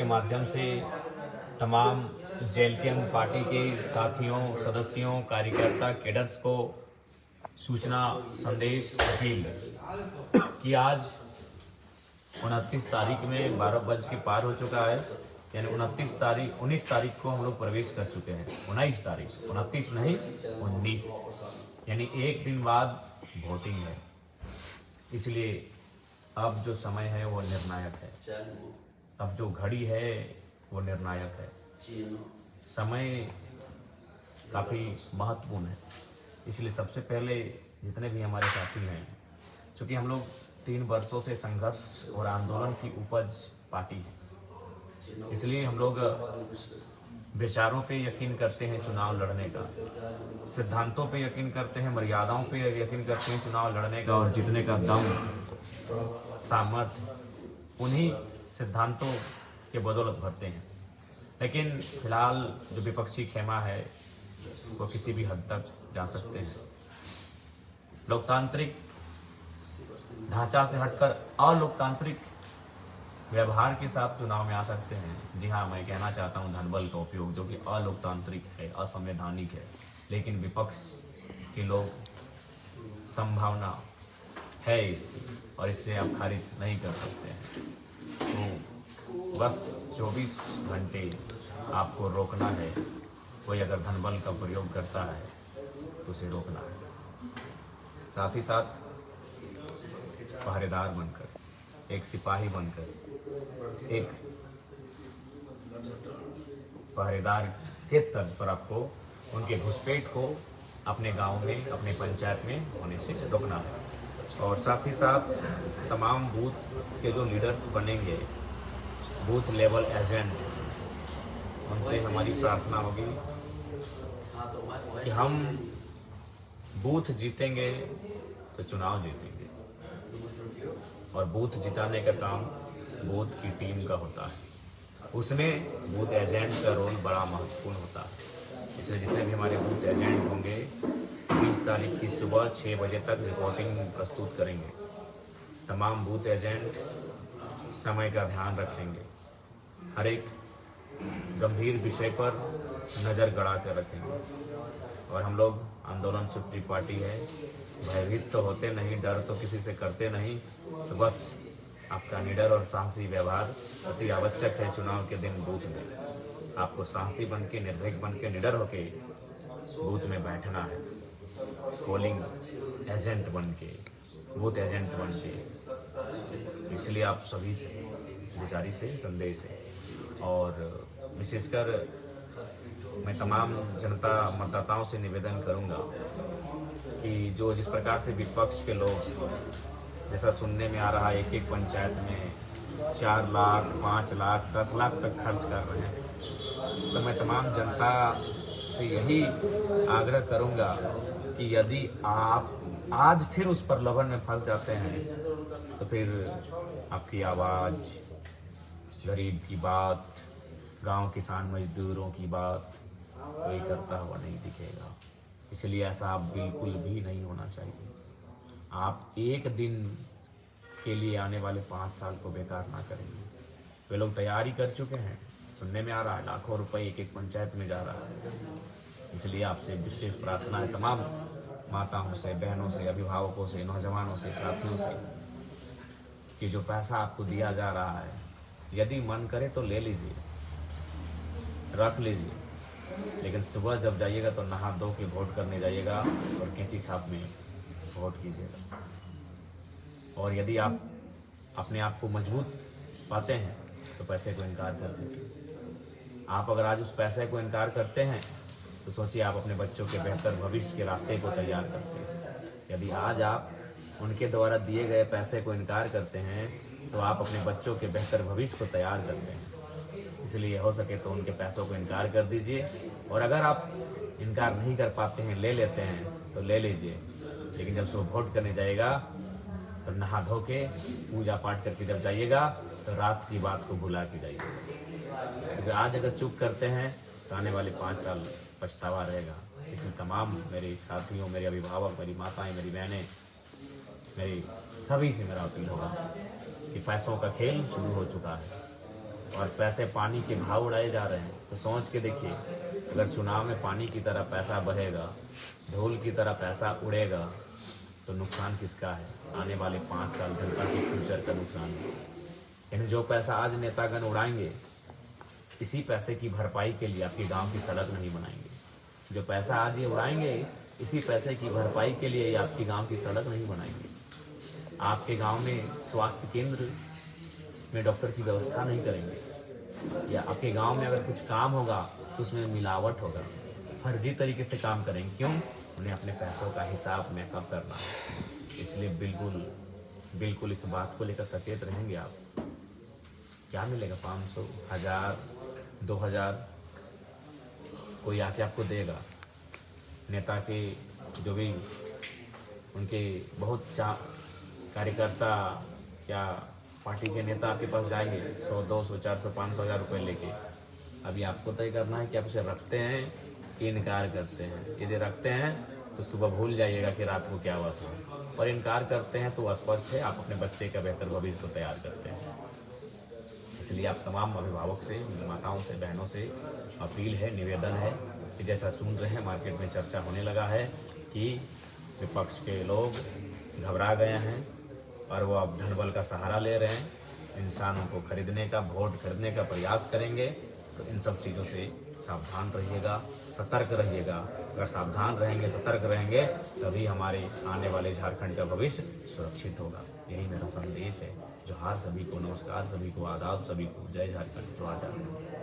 के माध्यम से तमाम जेएलके पार्टी के साथियों, सदस्यों, कार्यकर्ता, कैडर्स को सूचना संदेश अपील कि आज 29 तारीख में 12 बज के पार हो चुका है, यानी 19 तारीख को हम लोग प्रवेश कर चुके हैं। 19 तारीख, 29 नहीं 19, यानी एक दिन बाद वोटिंग है। इसलिए अब जो समय है वो निर्णायक है, अब जो घड़ी है वो निर्णायक है। समय काफ़ी महत्वपूर्ण है। इसलिए सबसे पहले जितने भी हमारे साथी हैं, चूँकि हम लोग 3 वर्षों से संघर्ष और आंदोलन की उपज पार्टी है, इसलिए हम लोग विचारों पे यकीन करते हैं चुनाव लड़ने का, सिद्धांतों पे यकीन करते हैं, मर्यादाओं पे यकीन करते हैं चुनाव लड़ने का और जीतने का दम, सामर्थ्य उन्हीं सिद्धांतों के बदौलत भरते हैं। लेकिन फिलहाल जो विपक्षी खेमा है वो किसी भी हद तक जा सकते हैं। लोकतांत्रिक ढांचा से हटकर अलोकतांत्रिक व्यवहार के साथ चुनाव में आ सकते हैं। जी हाँ, मैं कहना चाहता हूँ धनबल का उपयोग, जो कि अलोकतांत्रिक है, असंवैधानिक है, लेकिन विपक्ष के लोग संभावना है इसकी और इससे आप खारिज नहीं कर सकते हैं। तो बस 24 घंटे आपको रोकना है। कोई अगर धनबल का प्रयोग करता है तो उसे रोकना है। साथ ही साथ पहरेदार बनकर, एक सिपाही बनकर, एक पहरेदार के तर्ज पर आपको उनके घुसपैठ को अपने गांव में, अपने पंचायत में होने से रोकना है। और साथ ही साथ तमाम बूथ के जो लीडर्स बनेंगे, बूथ लेवल एजेंट, उनसे हमारी प्रार्थना होगी कि हम बूथ जीतेंगे तो चुनाव जीतेंगे, और बूथ जिताने का काम बूथ की टीम का होता है। उसमें बूथ एजेंट का रोल बड़ा महत्वपूर्ण होता है। इसलिए जितने भी हमारे बूथ एजेंट होंगे 20 तारीख की सुबह 6 बजे तक रिपोर्टिंग प्रस्तुत करेंगे। तमाम बूथ एजेंट समय का ध्यान रखेंगे, हर एक गंभीर विषय पर नज़र गड़ा कर रखेंगे। और हम लोग आंदोलन से जुड़ी पार्टी है, भयभीत तो होते नहीं, डर तो किसी से करते नहीं। तो बस आपका निडर और साहसी व्यवहार अति आवश्यक है। चुनाव के दिन बूथ में आपको साहसी बन के, निर्भीक बन के, निडर होके बूथ में बैठना है, पोलिंग एजेंट बन के, बूथ एजेंट बन के। इसलिए आप सभी से गुजारिश है, संदेश है। और विशेषकर मैं तमाम जनता मतदाताओं से निवेदन करूंगा कि जो जिस प्रकार से विपक्ष के लोग, जैसा सुनने में आ रहा है, एक पंचायत में 4 लाख, 5 लाख, 10 लाख तक खर्च कर रहे हैं, तो मैं तमाम जनता से यही आग्रह करूंगा कि यदि आप आज फिर उस प्रलोभन में फंस जाते हैं तो फिर आपकी आवाज़, गरीब की बात, गांव किसान मजदूरों की बात कोई करता हुआ नहीं दिखेगा। इसलिए ऐसा आप बिल्कुल भी नहीं होना चाहिए। आप एक दिन के लिए आने वाले 5 साल को बेकार ना करेंगे। वे लोग तैयारी कर चुके हैं, सुनने में आ रहा है लाखों रुपए एक पंचायत में जा रहा है। इसलिए आपसे विशेष प्रार्थना है तमाम माताओं से, बहनों से, अभिभावकों से, नौजवानों से, साथियों से, कि जो पैसा आपको दिया जा रहा है, यदि मन करे तो ले लीजिए, रख लीजिए, लेकिन सुबह जब जाइएगा तो नहा धो के वोट करने जाइएगा और कैंची छाप में वोट कीजिएगा। और यदि आप अपने आप को मजबूत पाते हैं तो पैसे को इनकार कर दीजिए। आप अगर आज उस पैसे को इनकार करते हैं तो सोचिए आप अपने बच्चों के बेहतर भविष्य के रास्ते को तैयार करते हैं। यदि आज आप उनके द्वारा दिए गए पैसे को इनकार करते हैं तो आप अपने बच्चों के बेहतर भविष्य को तैयार करते हैं। इसलिए हो सके तो उनके पैसों को इनकार कर दीजिए, और अगर आप इनकार नहीं कर पाते हैं, ले लेते हैं तो ले लीजिए, लेकिन जब सुबह वोट करने जाएगा तो नहा धो के पूजा पाठ करके जब जाइएगा तो रात की बात को भुला के जाइएगा। क्योंकि आज अगर चूक करते हैं तो आने वाले 5 साल पछतावा रहेगा। इसलिए तमाम मेरे साथियों, मेरे अभिभावक, मेरी माताएं, मेरी बहनें, मेरी सभी से मेरा अपील होगा कि पैसों का खेल शुरू हो चुका है। और पैसे पानी के भाव उड़ाए जा रहे हैं। तो सोच के देखिए, अगर चुनाव में पानी की तरह पैसा बहेगा, धूल की तरह पैसा उड़ेगा, तो नुकसान किसका है? आने वाले 5 साल जनता के फ्यूचर का नुकसान है। यानी जो पैसा आज नेतागण उड़ाएंगे, इसी पैसे की भरपाई के लिए आपके गांव की सड़क नहीं बनाएंगे। जो पैसा आज ये उड़ाएंगे, इसी पैसे की भरपाई के लिए आपके गांव की सड़क नहीं बनाएंगे। आपके गांव में स्वास्थ्य केंद्र में डॉक्टर की व्यवस्था नहीं करेंगे, या आपके गांव में अगर कुछ काम होगा तो उसमें मिलावट होगा, फर्जी तरीके से काम करेंगे। क्यों? उन्हें अपने पैसों का हिसाब मेकअप करना है। इसलिए बिल्कुल बिल्कुल इस बात को लेकर सचेत रहेंगे आप। क्या मिलेगा? 500, 1000, 2000 कोई आके आपको देगा। नेता के जो भी उनके बहुत कार्यकर्ता या पार्टी के नेता आपके पास जाएंगे 100, 200, 400, 500 हज़ार रुपये लेके। अभी आपको तय करना है कि आप उसे रखते हैं कि इनकार करते हैं। यदि रखते हैं तो सुबह भूल जाइएगा कि रात को क्या हुआ था, और इनकार करते हैं तो स्पष्ट है आप अपने बच्चे का बेहतर भविष्य को तैयार करते हैं। इसलिए आप तमाम अभिभावक से, माताओं से, बहनों से अपील है, निवेदन है कि जैसा सुन रहे हैं, मार्केट में चर्चा होने लगा है कि विपक्ष के लोग घबरा गए हैं और वो अब धनबल का सहारा ले रहे हैं, इंसानों को खरीदने का, वोट खरीदने का प्रयास करेंगे। तो इन सब चीज़ों से सावधान रहिएगा, सतर्क रहिएगा। अगर सावधान रहेंगे, सतर्क रहेंगे, तभी हमारे आने वाले झारखंड का भविष्य सुरक्षित होगा। यही मेरा संदेश है। जोहार सभी को, नमस्कार सभी को, आदाब सभी को। जय झारखंड, जो आजाद।